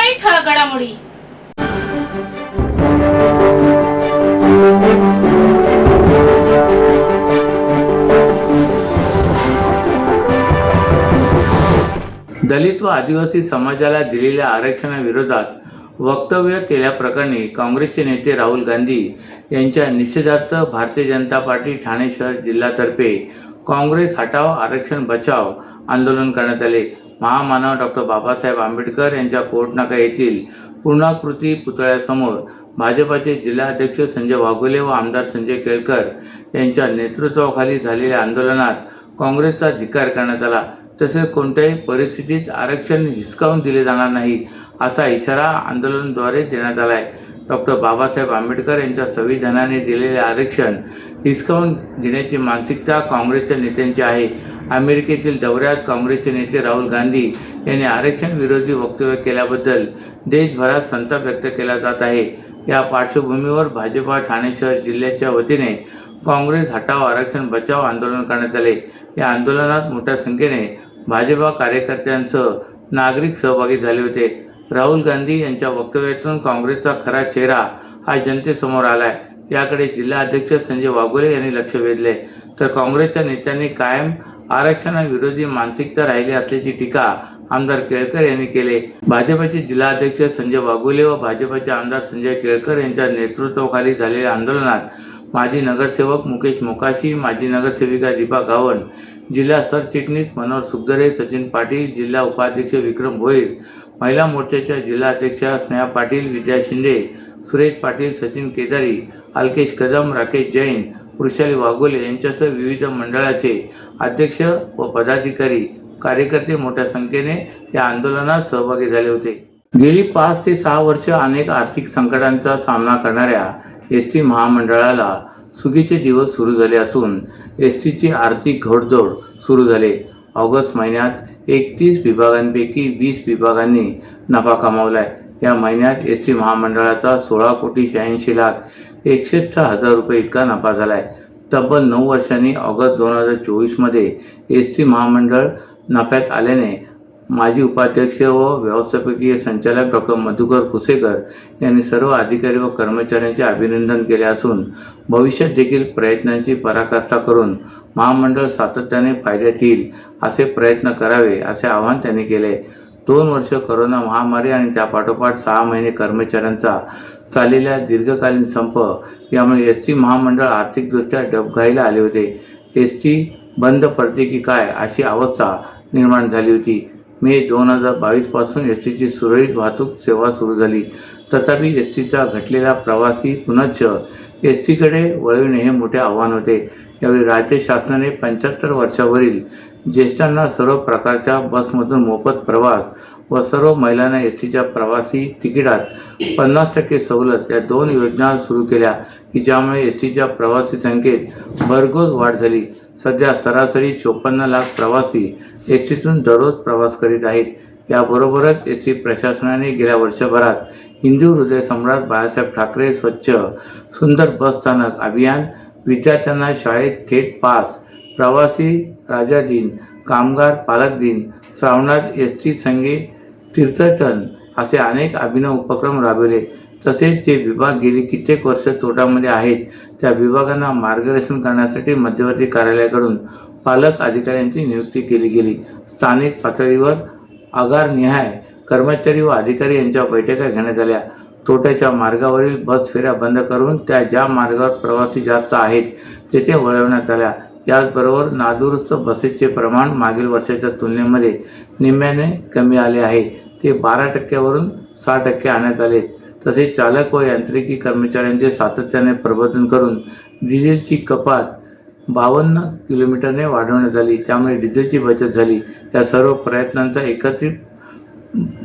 काही ठळक घडामोडी. दलित व आदिवासी समाजाला दिलेल्या आरक्षणाविरोधात वक्तव्य केल्याप्रकरणी काँग्रेसचे नेते राहुल गांधी यांच्या निषेधार्थ भारतीय जनता पार्टी ठाणे शहर जिल्ह्यातर्फे काँग्रेस हटाव आरक्षण बचाव आंदोलन करण्यात आले. महामानव डॉक्टर बाबासाहेब आंबेडकर यांच्या कोर्टनाका येथील पूर्णाकृती पुतळ्यासमोर भाजपाचे जिल्हाध्यक्ष संजय वाघोले व आमदार संजय केळकर यांच्या नेतृत्वाखाली झालेल्या आंदोलनात काँग्रेसचा धिक्कार करण्यात आला. तसेच कोणत्याही परिस्थितीत आरक्षण हिसकावून दिले जाणार नाही असा इशारा आंदोलनाद्वारे देण्यात आला आहे. डॉक्टर बाबासाहेब आंबेडकर यांच्या संविधानाने दिलेले आरक्षण हिसकावून घेण्याची मानसिकता काँग्रेसच्या नेत्यांची आहे. अमेरिकेतील दौऱ्यात काँग्रेसचे नेते राहुल गांधी यांनी आरक्षण विरोधी वक्तव्य केल्याबद्दल देशभरात संताप व्यक्त केला जात आहे. या पार्श्वभूमीवर भाजपा ठाणे शहर जिल्ह्याच्या वतीने काँग्रेस हटाव आरक्षण बचाव आंदोलन करण्यात आले. या आंदोलनात मोठ्या संख्येने भाजपा कार्यकर्त्यांसह नागरिक सहभागी झाले होते. राहुल गांधी यांच्या वक्तव्यातून काँग्रेसचा खरा चेहरा हा जनतेसमोर आलाय. याकडे जिल्हाध्यक्ष संजय वाघोले यांनी लक्ष वेधले, तर काँग्रेसच्या नेत्यांनी कायम आरक्षणाविरोधी मानसिकता राहिली असल्याची टीका आमदार केळकर यांनी केली. भाजपचे जिल्हाध्यक्ष संजय वाघोले व भाजपचे आमदार संजय केळकर यांच्या नेतृत्वाखाली झालेल्या आंदोलनात माजी नगरसेवक मुकेश मोकाशी, माजी नगरसेविका दीपा गावण, जिल्हा सरचिटणीस मनोहर सुखदरे, सचिन पाटील, जिल्हा उपाध्यक्ष विक्रम भोईर, महिला मोर्चाच्या जिल्हाध्यक्षा स्नेहा पाटील, विद्या शिंदे, सुरेश पाटील, सचिन केदारी, अलकेश कदम, राकेश जैन, वृषाली वाघोले यांच्यासह विविध मंडळाचे अध्यक्ष व पदाधिकारी कार्यकर्ते मोठ्या संख्येने या आंदोलनात सहभागी झाले होते. गेली 5 ते 6 वर्ष अनेक आर्थिक संकटांचा सामना करणाऱ्या एसटी महामंडळाला सुगीचे दिवस सुरू झाले असून एसटीची आर्थिक घोडदौड सुरू झाली. ऑगस्ट महिन्यात 31 विभागांपैकी 20 विभागांनी नफा कमावलाय. या महिन्यात एसटी महामंडळाचा 16,61,61,00,000 रुपये इतका नफा झालाय. तब्बल 9 वर्षांनी ऑगस्ट 2024 मध्ये एसटी महामंडळ नफ्यात आल्याने माजी उपाध्यक्ष व व्यवस्थापकीय संचालक डॉक्टर मधुकर कुसेकर यांनी सर्व अधिकारी व कर्मचाऱ्यांचे अभिनंदन केले असून भविष्यात देखील प्रयत्नांची पराकाष्ठा करून महामंडळ सातत्याने फायद्यात येईल असे प्रयत्न करावे असे आवाहन त्यांनी केले. 2 वर्ष कोरोना महामारी आणि त्यापाठोपाठ 6 महिने कर्मचाऱ्यांचा चाललेला दीर्घकालीन संप यामुळे एसटी महामंडळ आर्थिकदृष्ट्या डबघाईला आले होते. एसटी बंद पडते की काय अशी अवस्था निर्माण झाली होती. मे 2022 पासून एसटीची सुरळीत वाहतूक सेवा सुरू झाली. तथापि एसटीचा घटलेला प्रवासी पुनश्च एसटीकडे वळविणे हे मोठे आव्हान होते. यावेळी राज्य शासनाने 75 वर्षावरील ज्येष्ठांना सर्व प्रकारच्या बसमधून मोफत प्रवास व सर्व महिलांना एसटीच्या प्रवासी तिकिटात 50% सवलत या 2 योजना सुरू केल्या की ज्यामुळे एसटीच्या प्रवासी संख्येत भरघोस वाढ झाली. सध्या सरासरी 54 लाख प्रवासी एसटीतून दररोज प्रवास करीत आहेत. याबरोबरच एसटी प्रशासनाने गेल्या वर्षभरात हिंदू हृदय सम्राट बाळासाहेब ठाकरे स्वच्छ सुंदर बस स्थानक अभियान, विद्यार्थ्यांना शाळेत थेट पास, प्रवासी राजा दिन, कामगार पालक दिन, श्रावणात एसटी संगीत तीर्थटन असे अनेक अभिनव उपक्रम राबवले. तसेच जे विभाग गेली कित्येक वर्ष तोटामध्ये आहेत त्या विभागांना मार्गदर्शन करण्यासाठी मध्यवर्ती कार्यालयाकडून पालक अधिकाऱ्यांची नियुक्ती केली गेली. स्थानिक पातळीवर आगारनिहाय कर्मचारी व अधिकारी यांच्या बैठका घेण्यात आल्या. तोट्याच्या मार्गावरील बस फेऱ्या बंद करून त्या ज्या मार्गावर प्रवासी जास्त आहेत तेथे वळवण्यात आल्या. याचबरोबर नादुरुस्त बसेसचे प्रमाण मागील वर्षाच्या तुलनेमध्ये निम्म्याने कमी आले आहे. ते 12% वरून 6% आणण्यात आले. तसेच चालक व यांत्रिकी कर्मचाऱ्यांचे सातत्याने प्रबोधन करून डिझेलची कपात 52 किलोमीटरने वाढवण्यात आली. त्यामुळे डिझेलची बचत झाली. या सर्व प्रयत्नांचा एकत्रित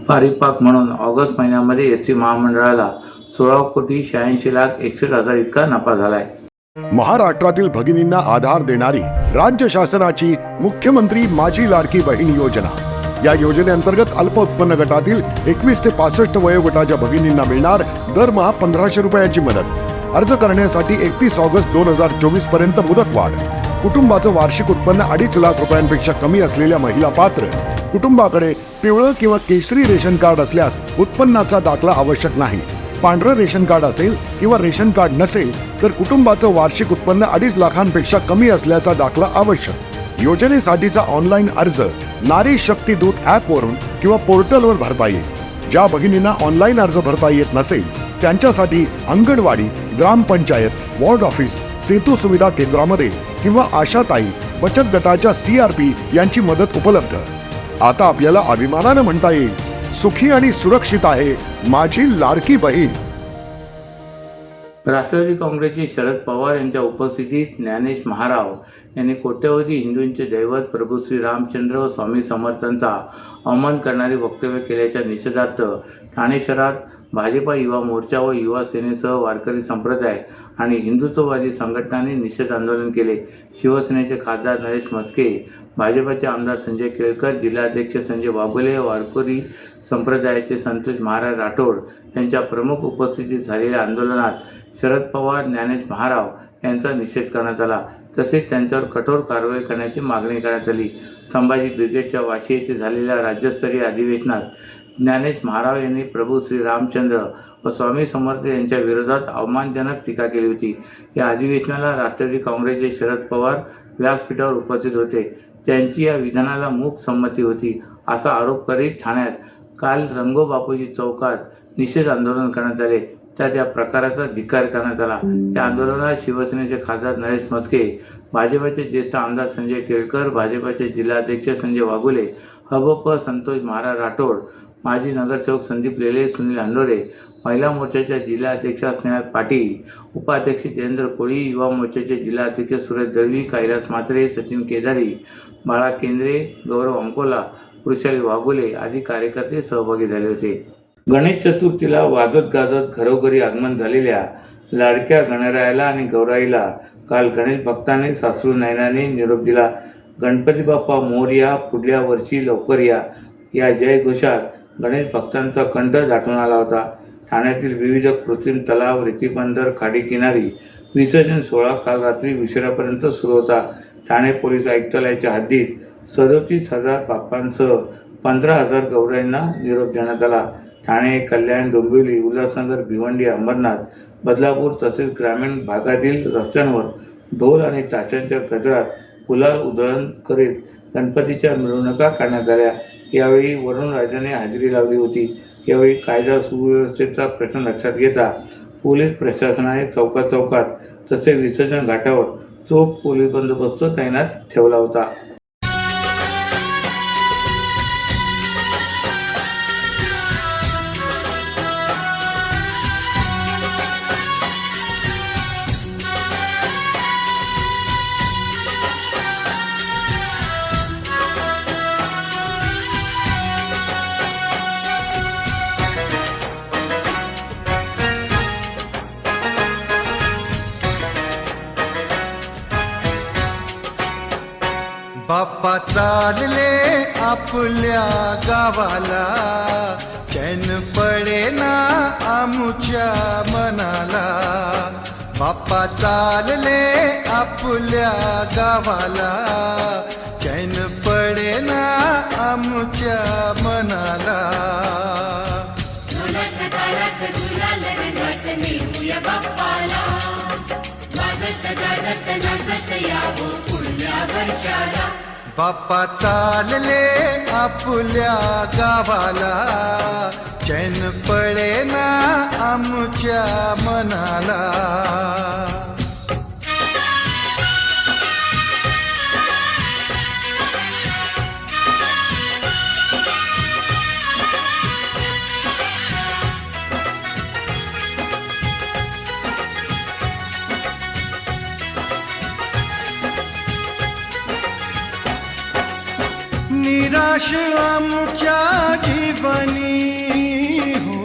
परिपाक म्हणून ऑगस्ट महिन्यामध्ये एसटी महामंडळाला 16,86,61,00,000 इतका नफा झालाय. महाराष्ट्रातील भगिनींना आधार देणारी राज्य शासनाची मुख्यमंत्री माझी लाडकी बहीण योजना. या योजनेअंतर्गत अल्प उत्पन्न गटातील 21 ते 65 वयोगटाच्या भगिनींना मिळणार दरमहा 1,500 रुपयांची मदत. अर्ज करण्यासाठी 31 ऑगस्ट 2024 पर्यंत मुदतवाढ. कुटुंबाचं वार्षिक उत्पन्न 2.5 लाख रुपयांपेक्षा कमी असलेल्या महिला पात्र. कुटुंबाकडे पिवळं किंवा केशरी रेशन कार्ड असल्यास उत्पन्नाचा दाखला आवश्यक नाही. पांढरं रेशन कार्ड असेल किंवा रेशन कार्ड नसेल तर कुटुंबाचं वार्षिक उत्पन्न 2.5 लाखांपेक्षा कमी असल्याचा दाखला आवश्यक. योजनेसाठीचा ऑनलाईन अर्ज नारी शक्ती दूत ॲपवरून किंवा पोर्टलवर भरता येईल. ज्या भगिनींना ऑनलाईन अर्ज भरता येत नसेल त्यांच्यासाठी अंगणवाडी, ग्रामपंचायत, वॉर्ड ऑफिस, सेतू सुविधा केंद्रामध्ये किंवा आशाताई बचत गटाच्या CRP यांची मदत उपलब्ध. आता आपल्याला अभिमानानं म्हणता येईल, सुखी आणि सुरक्षित आहे माझी लाडकी बहीण. राष्ट्रवादी काँग्रेसचे शरद पवार यांच्या उपस्थितीत ज्ञानेश महाराव यांनी कोट्यवधी हिंदूंचे दैवत प्रभू श्री रामचंद्र व स्वामी समर्थांचा अवमान करणारी वक्तव्य केल्याच्या निषेधार्थ ठाणे शहरात भाजपा युवा मोर्चा व युवा सेनेसह वारकरी संप्रदाय आणि हिंदुत्ववादी संघटनांनी निषेध आंदोलन केले. शिवसेनेचे खासदार नरेश म्हस्के, भाजपचे आमदार संजय केळकर, जिल्हाध्यक्ष संजय वाघोले, वारकरी संप्रदायाचे संतोष महाराज राठोड यांच्या प्रमुख उपस्थितीत झालेल्या आंदोलनात शरद पवार, ज्ञानेश महाराव यांचा निषेध करण्यात आला. तसेच त्यांच्यावर कठोर कारवाई करण्याची मागणी करण्यात आली. संभाजी ब्रिगेडच्या वाशी येथे झालेल्या राज्यस्तरीय अधिवेशनात ज्ञानेश महाराव यांनी प्रभू श्री रामचंद्र व स्वामी समर्थ यांच्या विरोधात अवमानजनक टीका केली होती. या अधिवेशनाला राष्ट्रवादी काँग्रेसचे शरद पवार व्यासपीठावर उपस्थित होते. त्यांची या विधानाला मूक संमती होती असा आरोप करीत ठाण्यात काल रंगो बापूजी चौकात निषेध आंदोलन करण्यात आले. त्यात या प्रकाराचा धिक्कार करण्यात आला. या आंदोलनात शिवसेनेचे खासदार नरेश म्हस्के, भाजपचे ज्येष्ठ आमदार संजय केळकर, भाजपचे जिल्हाध्यक्ष संजय वाघोले, हबप संतोष महाराज राठोड, माजी नगरसेवक संदीप लेले, सुनील हंडोरे, महिला मोर्चाच्या जिल्हाध्यक्षा स्नेहा पाटील, उपाध्यक्ष जयेंद्र कोळी, युवा मोर्चाचे जिल्हाध्यक्ष सुरेश दळवी, कैलास म्हात्रे, सचिन केदारी, बाळा केंद्रे, गौरव अंकोला, वृषाली वाघोले आदी कार्यकर्ते सहभागी झाले होते. गणेश चतुर्थीला वाजत गाजत घरोघरी आगमन झालेल्या लाडक्या गणरायाला आणि गौराईला काल गणेश भक्तांनी साश्रू नयनाने निरोप दिला. गणपती बाप्पा मोरया, पुढल्या वर्षी लवकर या जयघोषात गणेश भक्तांचा कंठ दाटून आला होता. ठाण्यातील विविध कृत्रिम तलाव, रेतीबंदर, खाडीकिनारी विसर्जन सोहळा काल रात्री उशिरापर्यंत सुरू होता. ठाणे पोलीस आयुक्तालयाच्या हद्दीत 37,000 बाप्पांसह 15,000 गौराईंना निरोप देण्यात आला. ठाणे, कल्याण, डोंबिवली, उल्हासनगर, भिवंडी, अंबरनाथ, बदलापूर तसेच ग्रामीण भागातील रस्त्यांवर ढोल आणि ताशांच्या गजरात गुलाल उधळण करीत गणपतीच्या मिरवणुका काढण्यात आल्या. यावेळी वरुणराजाने हजेरी लावली होती. यावेळी कायदा सुव्यवस्थेचा प्रश्न लक्षात घेता पोलीस प्रशासनाने चौकात तसेच विसर्जन घाटावर चोख पोलीस बंदोबस्त तैनात ठेवला होता. बाप्पा चालले आपल्या गावाला, चैन पडेना आमुच्या मनाला. बाप्पा चालले आपल्या गावाला, चैन पडेना आमुच्या मनाला. मुलाच्या दारात गुलाल रंगात नेऊया बाप्पाला, वाजत गाजत नाचत यावं पुढल्या वर्षाला. बाप्पा चालले आपल्या गावाला, चैन पडेना आमुच्या मनाला. निराश आमच्या जीवनी हो,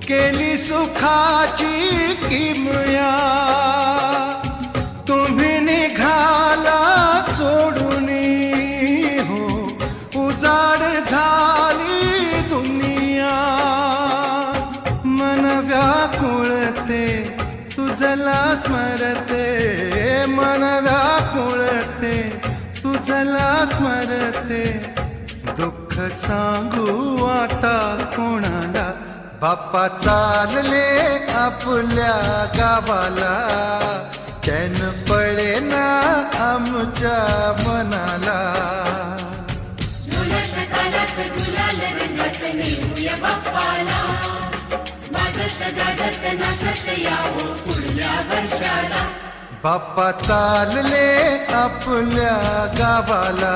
केली सुखाची किमया. तुम्ही निघाला सोडून हो, उजाड झाली दुनिया. मन व्याकुळते तुझला स्मरते, मन व्याकुळते तुझला स्मरते. दुःख सांगू आता कोणाला. बाप्पा चालले आपल्या गावाला, चैन पडे ना आमच्या मनाला. ढोलाच्या तालात गुलाल रंगात नेऊया बाप्पाला, वाजत गाजत नाचत यावं पुढल्या वर्षाला. बाप्पा चालले आपल्या गावाला,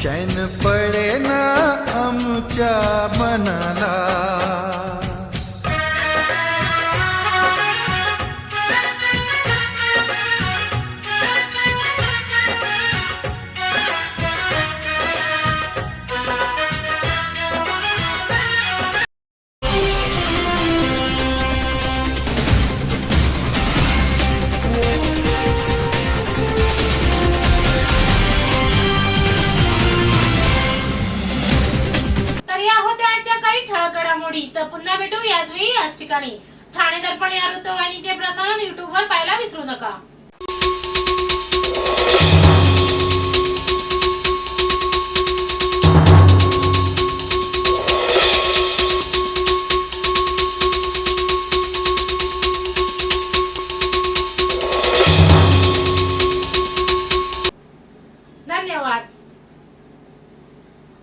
चैन पडे ना आमच्या मनाला. तर या होत्या आजच्या काही ठळक घडामोडी. तर पुन्हा भेटू याच वेळी याच ठिकाणी. ठाणे दर्पण या वृत्तवाहिनीचे प्रसारण YouTube वर पाहायला विसरू नका.